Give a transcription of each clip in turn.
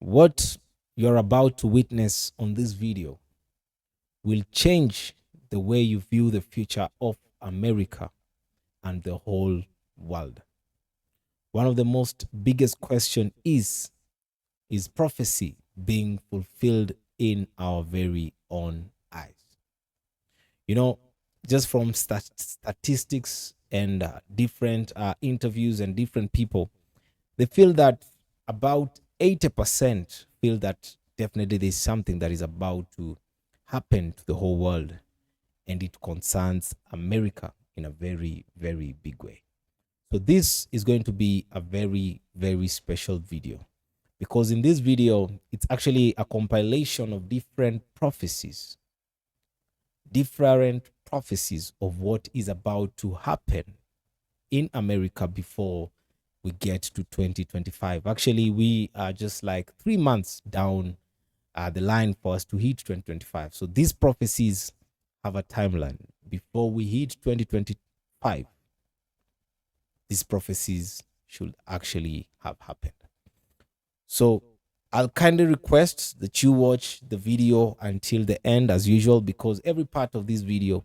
What you're about to witness on this video will change the way you view the future of America and the whole world. One of the most biggest question is prophecy being fulfilled in our very own eyes? You know, just from statistics and different interviews and different people, they feel that about 80% feel that definitely there's something that is about to happen to the whole world, and it concerns America in a very, very big way. So this is going to be a very, very special video, because in this video, it's actually a compilation of different prophecies of what is about to happen in America before we get to 2025. Actually, we are just like 3 months down the line for us to hit 2025. So these prophecies have a timeline. Before we hit 2025, these prophecies should actually have happened. So I'll kindly request that you watch the video until the end as usual, because every part of this video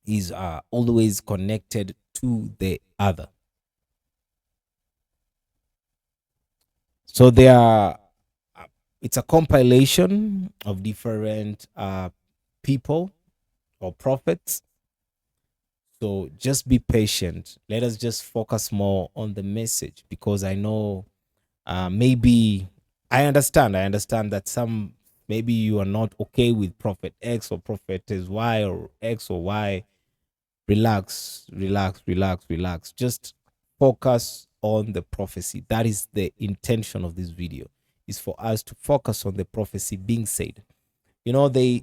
is always connected to the other. So it's a compilation of different people or prophets. So just be patient. Let us just focus more on the message, because I know maybe I understand that some, maybe you are not okay with Prophet X or Prophetess Y or X or Y. Relax. Just focus on the prophecy. That is the intention of this video, is for us to focus on the prophecy being said. You know, there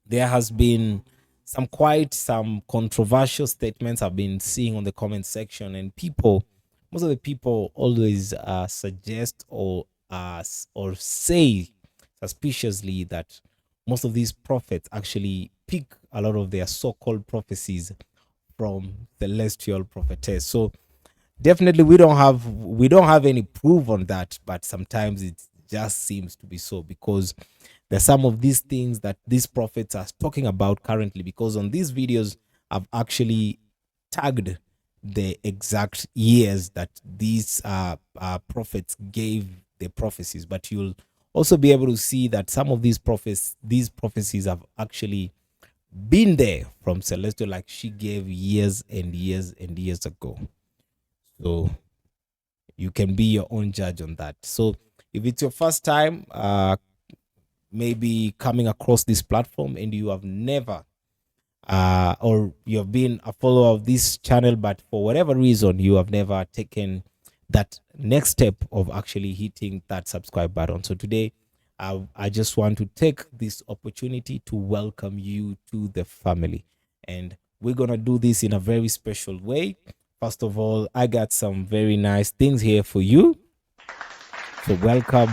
has been some controversial statements I've been seeing on the comment section, and most of the people always suggest or say suspiciously that most of these prophets actually pick a lot of their so-called prophecies from celestial prophetess. So definitely we don't have any proof on that, but sometimes it just seems to be so, because there's some of these things that these prophets are talking about currently, because on these videos I've actually tagged the exact years that these prophets gave the prophecies. But you'll also be able to see that some of these prophecies have actually been there from celestial, like she gave years and years and years ago. So you can be your own judge on that. So if it's your first time maybe coming across this platform, and you have never or you have been a follower of this channel, but for whatever reason you have never taken that next step of actually hitting that subscribe button. So today I just want to take this opportunity to welcome you to the family, and we're gonna do this in a very special way. First of all, I got some very nice things here for you. So welcome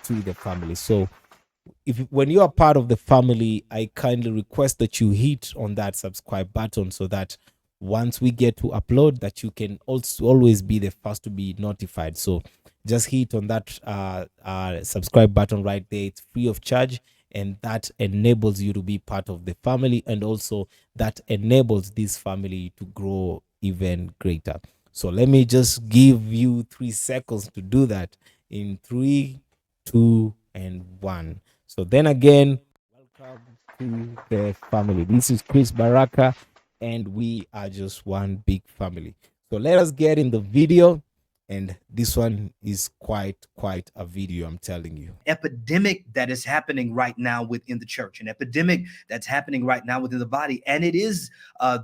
to the family. So when you are part of the family, I kindly request that you hit on that subscribe button, so that once we get to upload, that you can also always be the first to be notified. So just hit on that subscribe button right there. It's free of charge, and that enables you to be part of the family, and also that enables this family to grow even greater. So let me just give you 3 seconds to do that. In 3, 2, and 1. So then again, welcome to the family. This is Chris Baraka, and we are just one big family. So let us get in the video, and this one is quite a video, I'm telling you. Epidemic that is happening right now within the church, an epidemic that's happening right now within the body, and it is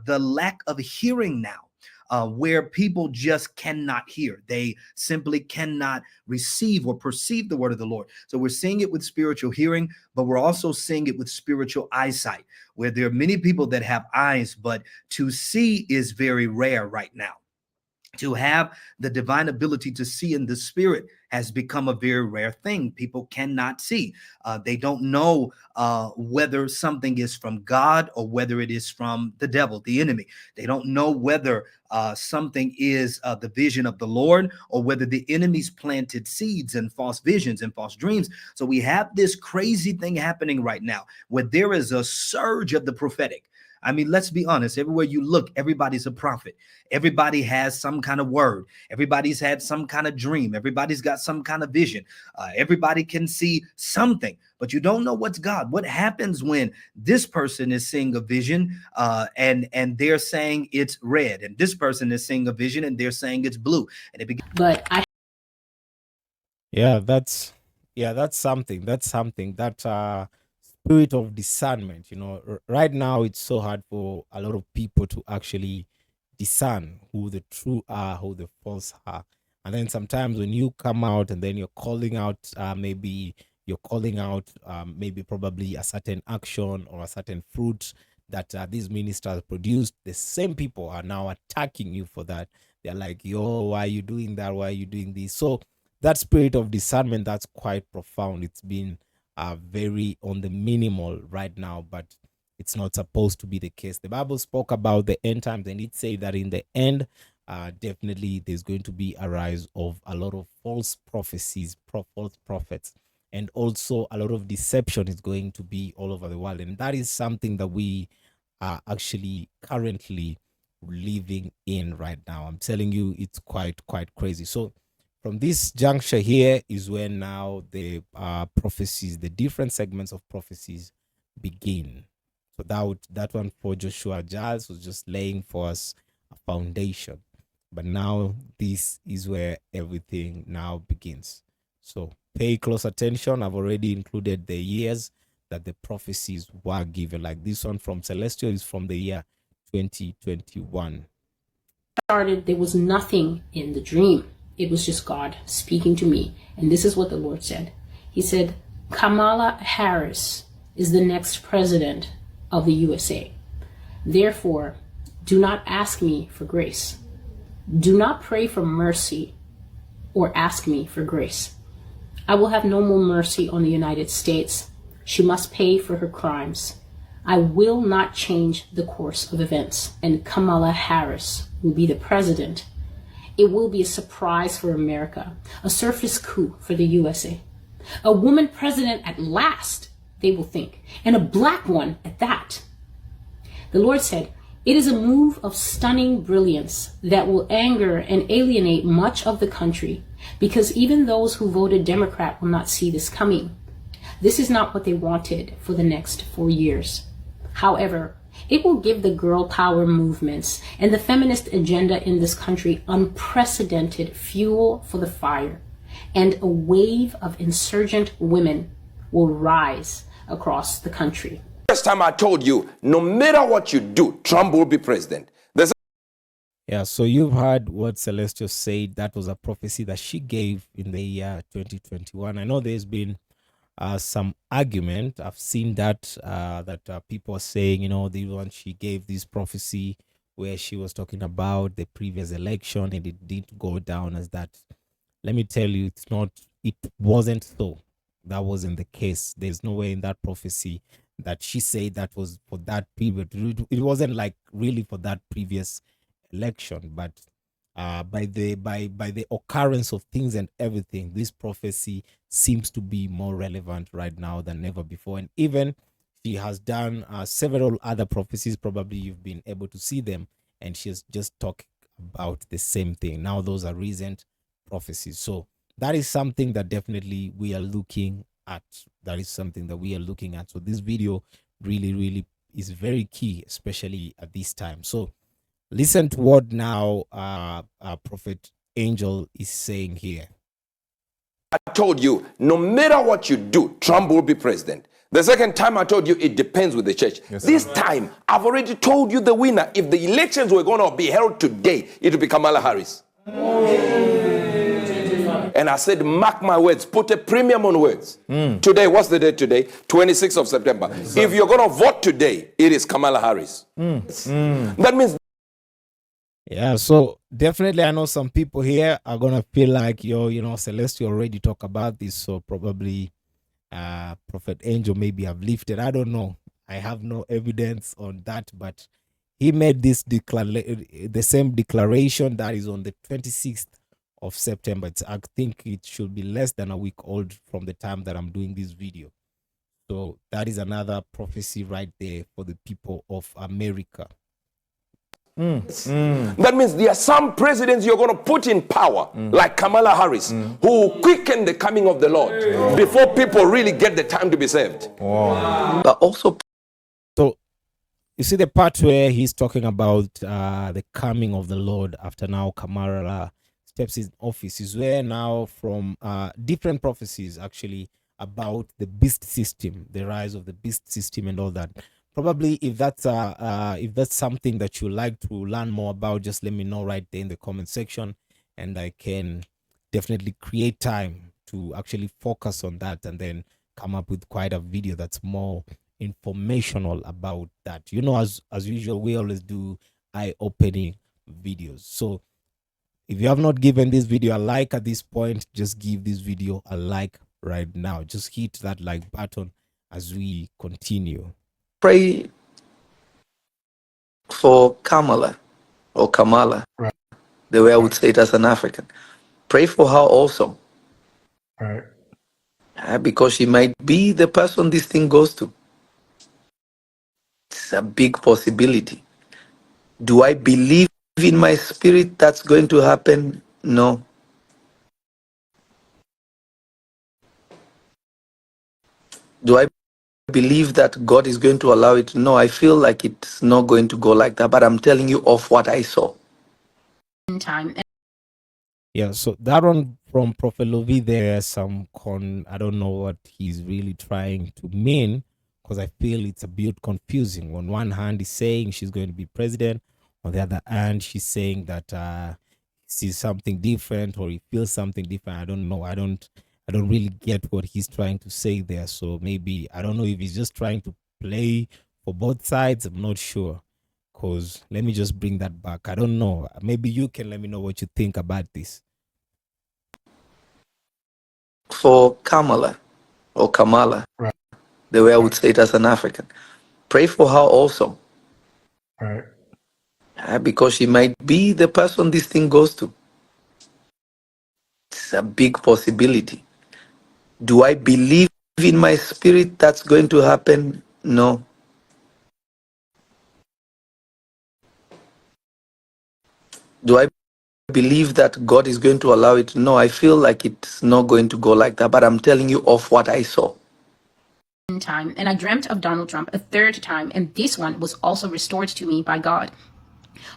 the lack of hearing now. Where people just cannot hear. They simply cannot receive or perceive the word of the Lord. So we're seeing it with spiritual hearing, but we're also seeing it with spiritual eyesight, where there are many people that have eyes, but to see is very rare right now. To have the divine ability to see in the spirit has become a very rare thing. People cannot see. They don't know whether something is from God or whether it is from the devil, the enemy. They don't know whether something is the vision of the Lord or whether the enemy's planted seeds and false visions and false dreams. So we have this crazy thing happening right now where there is a surge of the prophetic. I mean, let's be honest. Everywhere you look, everybody's a prophet. Everybody has some kind of word. Everybody's had some kind of dream. Everybody's got some kind of vision. Everybody can see something, but you don't know what's God. What happens when this person is seeing a vision and they're saying it's red, and this person is seeing a vision and they're saying it's blue, and it begins. But Yeah, that's something. That's something that spirit of discernment. You know, right now it's so hard for a lot of people to actually discern who the true are, who the false are. And then sometimes when you come out and then you're calling out, maybe you're calling out, maybe probably a certain action or a certain fruit that these ministers produced, the same people are now attacking you for that. They're like, yo, why are you doing that? Why are you doing this? So that spirit of discernment, that's quite profound. It's been very on the minimal right now, but it's not supposed to be the case. The Bible spoke about the end times, and it said that in the end, definitely there's going to be a rise of a lot of false prophecies, false prophets, and also a lot of deception is going to be all over the world. And that is something that we are actually currently living in right now. I'm telling you, it's quite crazy. So from this juncture here is when now the prophecies, the different segments of prophecies begin. So that one for Joshua Giles was just laying for us a foundation. But now this is where everything now begins. So pay close attention. I've already included the years that the prophecies were given. Like this one from Celestial is from the year 2021. There was nothing in the dream. It was just God speaking to me. And this is what the Lord said. He said, Kamala Harris is the next president of the USA. Therefore, do not ask me for grace. Do not pray for mercy or ask me for grace. I will have no more mercy on the United States. She must pay for her crimes. I will not change the course of events, and Kamala Harris will be the president. It will be a surprise for America, a surface coup for the USA. A woman president at last, they will think, and a black one at that. The Lord said, it is a move of stunning brilliance that will anger and alienate much of the country, because even those who voted Democrat will not see this coming. This is not what they wanted for the next 4 years. However, it will give the girl power movements and the feminist agenda in this country unprecedented fuel for the fire, and a wave of insurgent women will rise across the country. First time I told you, no matter what you do, Trump will be president. Yeah, so you've heard what Celestial said. That was a prophecy that she gave in the year 2021. I know there's been some argument. I've seen that people are saying, you know, the one she gave this prophecy where she was talking about the previous election and it didn't go down as that. Let me tell you, it wasn't so. That wasn't the case. There's no way in that prophecy that she said that was for that period. It wasn't like really for that previous election, but by the occurrence of things and everything, this prophecy seems to be more relevant right now than ever before. And even she has done several other prophecies. Probably you've been able to see them, and she's just talked about the same thing. Now those are recent prophecies. So that is something that definitely we are looking at. That is something that we are looking at. So this video really is very key, especially at this time. So listen to what now Prophet Angel is saying here. I told you, no matter what you do, Trump will be president. The second time I told you, it depends with the church. Yes, this time, I've already told you the winner. If the elections were going to be held today, it would be Kamala Harris. And I said, mark my words, put a premium on words. Today, what's the date today? 26th of September. Yes, if you're going to vote today, it is Kamala Harris. That means... Yeah, so definitely I know some people here are gonna feel like Celeste, you already talk about this, so probably Prophet Angel maybe have lifted. I don't know. I have no evidence on that, but he made this the same declaration that is on the 26th of September. I think it should be less than a week old from the time that I'm doing this video. So that is another prophecy right there for the people of America. That means there are some presidents you're going to put in power, like Kamala Harris, who quicken the coming of the Lord before people really get the time to be saved. But also, so you see the part where he's talking about the coming of the Lord after now Kamala steps in office is where now from different prophecies actually about the beast system, the rise of the beast system and all that. Probably if that's something that you like to learn more about, just let me know right there in the comment section, and I can definitely create time to actually focus on that and then come up with quite a video that's more informational about that. As usual, we always do eye-opening videos. So if you have not given this video a like at this point, just give this video a like right now. Just hit that like button as we continue. pray for Kamala or Kamala, Right. the way I would say it as an African. Pray for her also, Right. because she might be the person this thing goes to. It's a big possibility. Do I believe in my spirit that's going to happen? No. Do I believe that God is going to allow it? No, I feel like it's not going to go like that, but I'm telling you of what I saw. Time. Yeah, so that one from Prophet Lovy, there's some I don't know what he's really trying to mean, because I feel it's a bit confusing. On one hand, he's saying she's going to be president. On the other hand, she's saying that he sees something different or he feels something different. I don't know. I don't really get what he's trying to say there. So maybe, I don't know if he's just trying to play for both sides. I'm not sure. Because let me just bring that back. I don't know. Maybe you can let me know what you think about this. For Kamala or Kamala, Right. the way I would say it as an African. Pray for her also, Right. because she might be the person this thing goes to. It's a big possibility. Do I believe in my spirit that's going to happen? No. Do I believe that God is going to allow it? No, I feel like it's not going to go like that, but I'm telling you of what I saw. Time, and I dreamt of Donald Trump a third time, and this one was also restored to me by God.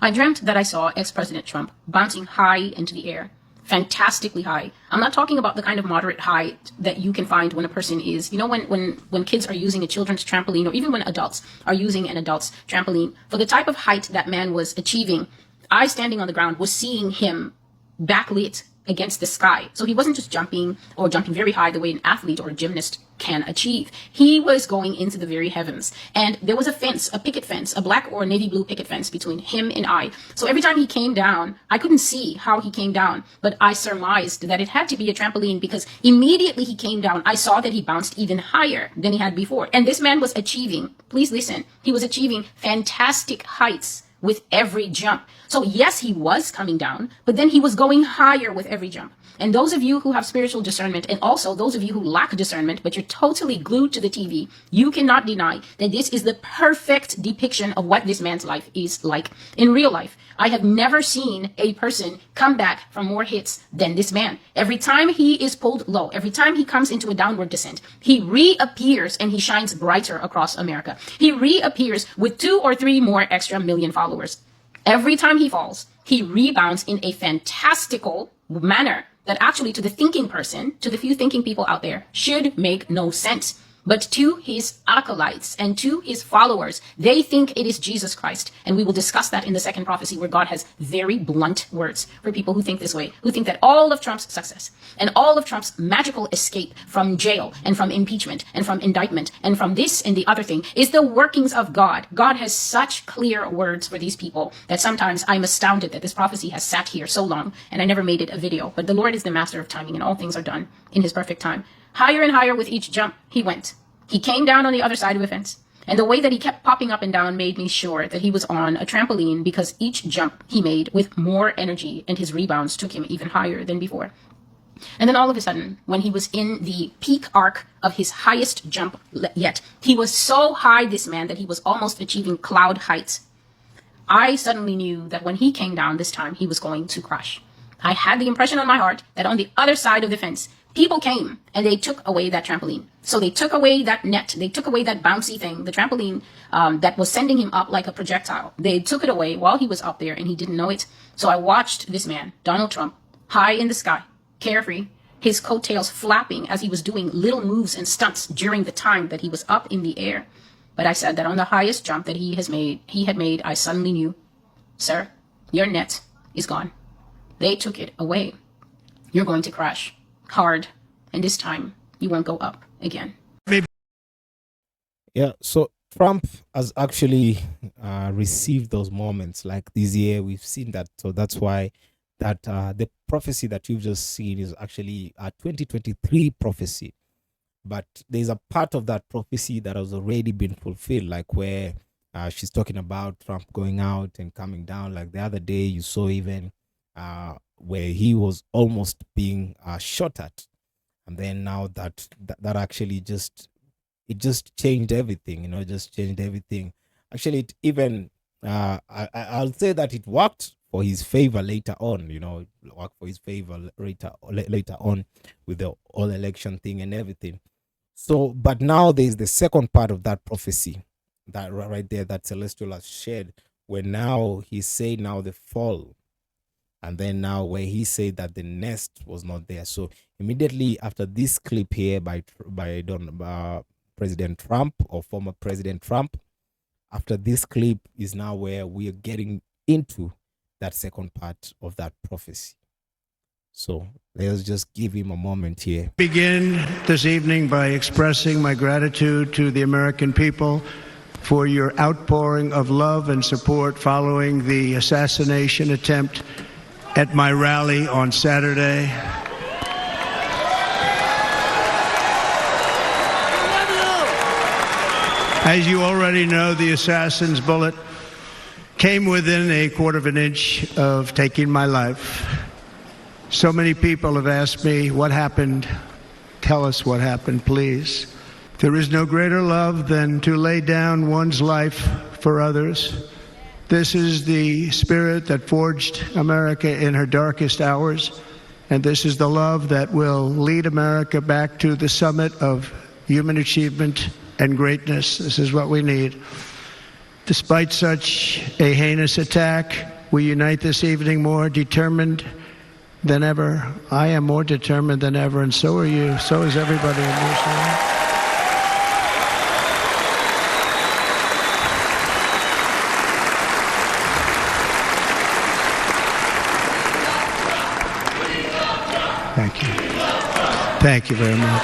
I dreamt that I saw ex-President Trump bouncing high into the air, fantastically high. I'm not talking about the kind of moderate height that you can find when a person is, when kids are using a children's trampoline, or even when adults are using an adult's trampoline. For the type of height that man was achieving, I, standing on the ground, was seeing him backlit against the sky. So he wasn't just jumping very high the way an athlete or a gymnast can achieve. He was going into the very heavens. And there was a fence, a picket fence, a black or navy blue picket fence between him and I. So every time he came down, I couldn't see how he came down, but I surmised that it had to be a trampoline, because immediately he came down, I saw that he bounced even higher than he had before. And this man was achieving, please listen, he was achieving fantastic heights with every jump. So yes, he was coming down, but then he was going higher with every jump. And those of you who have spiritual discernment, and also those of you who lack discernment, but you're totally glued to the TV, you cannot deny that this is the perfect depiction of what this man's life is like in real life. I have never seen a person come back from more hits than this man. Every time he is pulled low, every time he comes into a downward descent, he reappears and he shines brighter across America. He reappears with 2 or 3 more extra million followers. Every time he falls, he rebounds in a fantastical manner that actually, to the thinking person, to the few thinking people out there, should make no sense. But to his acolytes and to his followers, they think it is Jesus Christ. And we will discuss that in the second prophecy, where God has very blunt words for people who think this way, who think that all of Trump's success and all of Trump's magical escape from jail and from impeachment and from indictment and from this and the other thing is the workings of God. God has such clear words for these people that sometimes I'm astounded that this prophecy has sat here so long and I never made it a video. But the Lord is the master of timing, and all things are done in his perfect time. Higher and higher with each jump he went. He came down on the other side of the fence. And the way that he kept popping up and down made me sure that he was on a trampoline, because each jump he made with more energy and his rebounds took him even higher than before. And then all of a sudden, when he was in the peak arc of his highest jump yet, he was so high, this man, that he was almost achieving cloud heights. I suddenly knew that when he came down this time, he was going to crash. I had the impression on my heart that on the other side of the fence, people came and they took away that trampoline. So they took away that net. They took away that bouncy thing, the trampoline that was sending him up like a projectile. They took it away while he was up there and he didn't know it. So I watched this man, Donald Trump, high in the sky, carefree, his coattails flapping as he was doing little moves and stunts during the time that he was up in the air. But I said that on the highest jump that he had made, I suddenly knew, sir, your net is gone. They took it away. You're going to crash hard, and this time you won't go up again. Yeah, so Trump has actually received those moments. Like this year, we've seen that. So that's why that the prophecy that you've just seen is actually a 2023 prophecy. But there's a part of that prophecy that has already been fulfilled, like where she's talking about Trump going out and coming down. Like the other day, you saw even where he was almost being shot at. And then now that actually just changed everything, it just changed everything. Actually, it even, I'll say that it worked for his favor later on, it worked for his favor later on with the all election thing and everything. So, but now there's the second part of that prophecy, that right there, that Celestial has shared, where now he said now the fall. And then now where he said that the nest was not there. So immediately after this clip here by President Trump, or former President Trump, after this clip is now where we are getting into that second part of that prophecy. So let's just give him a moment here. Begin this evening by expressing my gratitude to the American people for your outpouring of love and support following the assassination attempt at my rally on Saturday. As you already know, the assassin's bullet came within a quarter of an inch of taking my life. So many people have asked me, what happened? Tell us what happened, please. There is no greater love than to lay down one's life for others. This is the spirit that forged America in her darkest hours, and this is the love that will lead America back to the summit of human achievement and greatness. This is what we need. Despite such a heinous attack, we unite this evening more determined than ever. I am more determined than ever, and so are you. So is everybody in this room. Thank you. Thank you very much.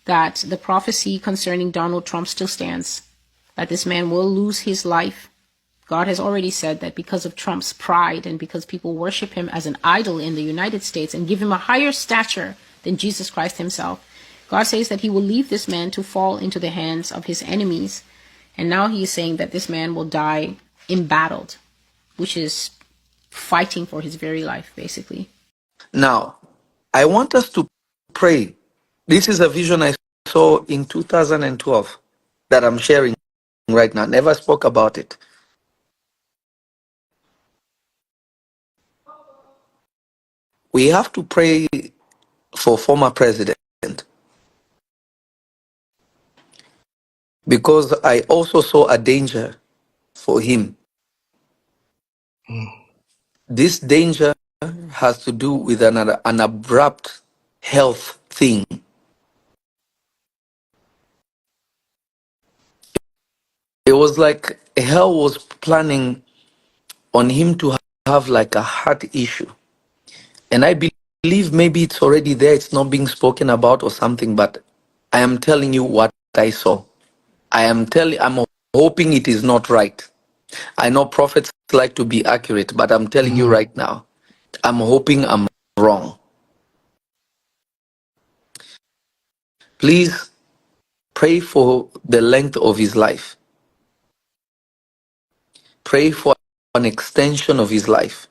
That the prophecy concerning Donald Trump still stands, that this man will lose his life. God has already said that because of Trump's pride and because people worship him as an idol in the United States and give him a higher stature than Jesus Christ himself, God says that he will leave this man to fall into the hands of his enemies. And now he is saying that this man will die embattled, which is fighting for his very life, basically. Now, I want us to pray. This is a vision I saw in 2012 that I'm sharing right now. Never spoke about it. We have to pray for former president. because I also saw a danger for him. This danger has to do with an abrupt health thing. It was like hell was planning on him to have like a heart issue. And I believe maybe it's already there, it's not being spoken about or something, but I am telling you what I saw. I'm hoping it is not right. I know prophets like to be accurate, but I'm telling you right now, I'm hoping I'm wrong. Please pray for the length of his life. Pray for an extension of his life.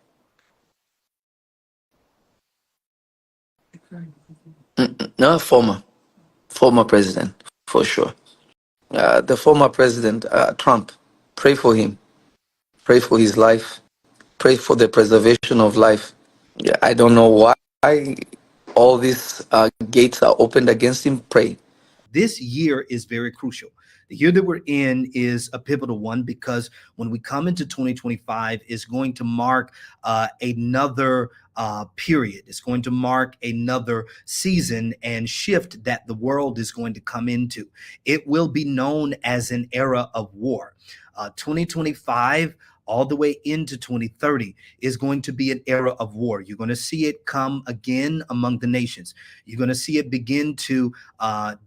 No, former president, for sure. The former president, Trump, pray for him. Pray for his life. Pray for the preservation of life. Yeah, I don't know why all these gates are opened against him. Pray. This year is very crucial. The year that we're in is a pivotal one because when we come into 2025, it's going to mark another period. It's going to mark another season and shift that the world is going to come into. It will be known as an era of war. 2025 all the way into 2030 is going to be an era of war. You're going to see it come again among the nations. You're going to see it begin to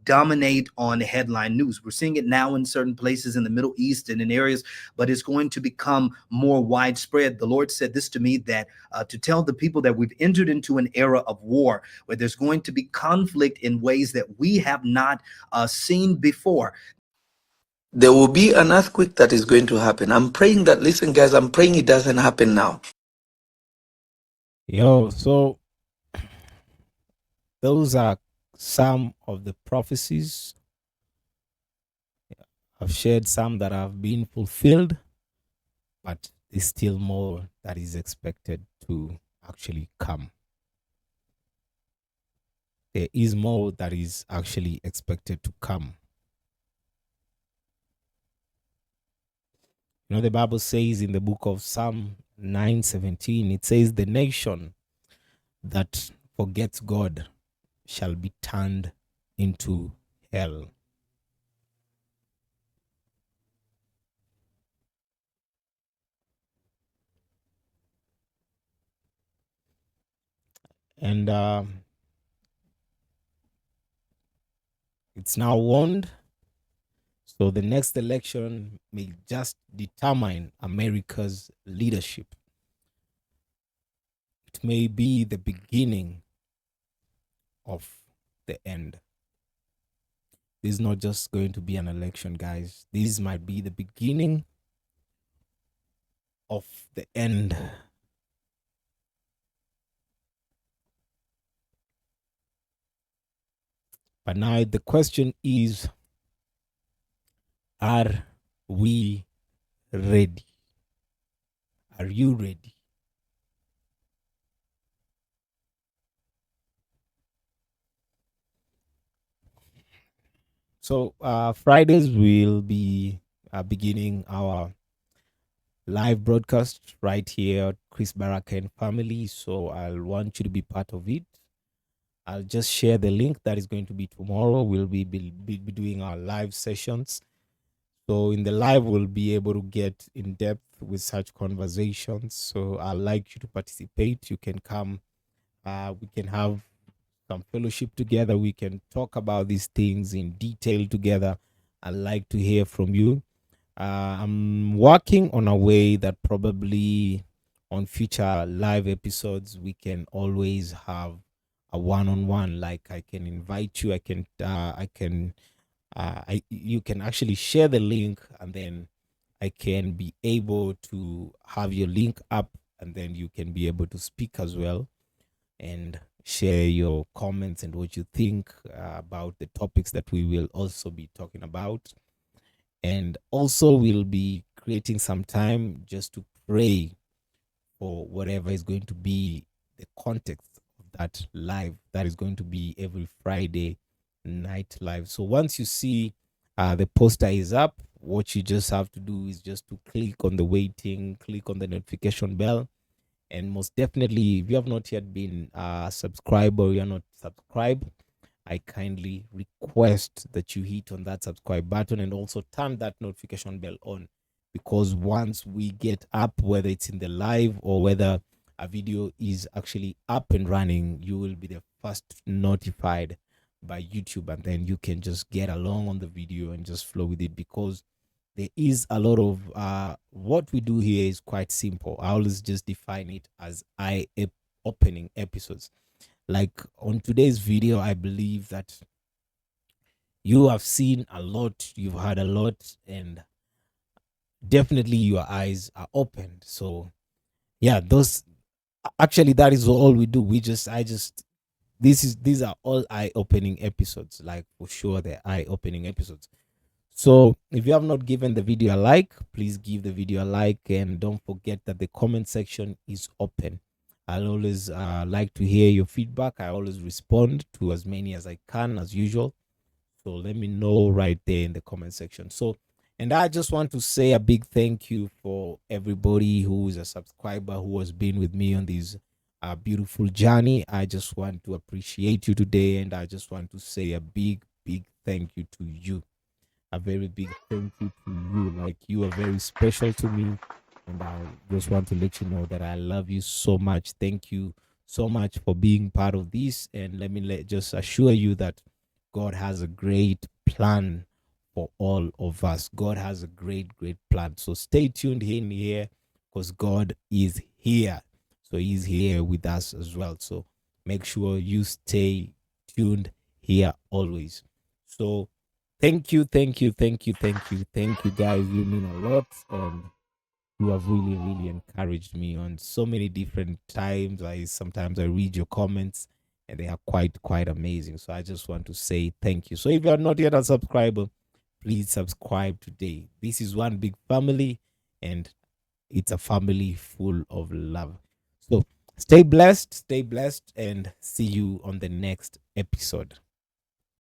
dominate on headline news. We're seeing it now in certain places in the Middle East and in areas, but it's going to become more widespread. The Lord said this to me, that to tell the people that we've entered into an era of war where there's going to be conflict in ways that we have not seen before. There will be an earthquake that is going to happen. I'm praying that, listen, guys, I'm praying it doesn't happen now. Yo, so those are some of the prophecies. I've shared some that have been fulfilled, but there's still more that is expected to actually come. There is more that is actually expected to come. You know, the Bible says in the book of Psalm 9:17, it says, the nation that forgets God shall be turned into hell. And it's now warned. So the next election may just determine America's leadership. It may be the beginning of the end. This is not just going to be an election, guys. This might be the beginning of the end. But now the question is, are we ready? Are you ready? So Fridays we'll be beginning our live broadcast right here at Chris Baraka and family. So I'll want you to be part of it. I'll just share the link that is going to be tomorrow. We'll be doing our live sessions. So in the live, we'll be able to get in depth with such conversations. So I'd like you to participate. You can come. We can have some fellowship together. We can talk about these things in detail together. I'd like to hear from you. I'm working on a way that probably on future live episodes, we can always have a one-on-one. Like I can invite you. You can actually share the link, and then I can be able to have your link up, and then you can be able to speak as well and share your comments and what you think about the topics that we will also be talking about. And also we'll be creating some time just to pray for whatever is going to be the context of that live that is going to be every Friday night live. So once you see The poster is up. What you just have to do is just to click on the waiting, click on the notification bell, and most definitely, if you have not yet been subscribed or you're not subscribed, I kindly request that you hit on that subscribe button and also turn that notification bell on, because once we get up, whether it's in the live or whether a video is actually up and running, you will be the first notified by YouTube, and then you can just get along on the video and just flow with it, because there is a lot of what we do here is quite simple. I always just define it as eye-opening episodes. Like on today's video, I believe that you have seen a lot, you've heard a lot, and definitely your eyes are opened. So yeah, those actually, that is all we do. These are all eye-opening episodes. Like, for sure, they're eye-opening episodes. So if you have not given the video a like, please give the video a like, and don't forget that the comment section is open. I'll always like to hear your feedback. I always respond to as many as I can, as usual. So let me know right there in the comment section. So, and I just want to say a big thank you for everybody who is a subscriber, who has been with me on this beautiful journey. I just want to appreciate you today, and I just want to say a big thank you to you. A very big thank you to you. Like, you are very special to me, and I just want to let you know that I love you so much. Thank you so much for being part of this, and let me just assure you that God has a great plan for all of us. God has a great plan. So stay tuned in here, because God is here. So he's here with us as well. So make sure you stay tuned here always. So thank you guys. You mean a lot, and you have really encouraged me on so many different times. Sometimes I read your comments, and they are quite amazing. So I just want to say thank you. So if you are not yet a subscriber, please subscribe today. This is one big family, and it's a family full of love. So stay blessed, and see you on the next episode.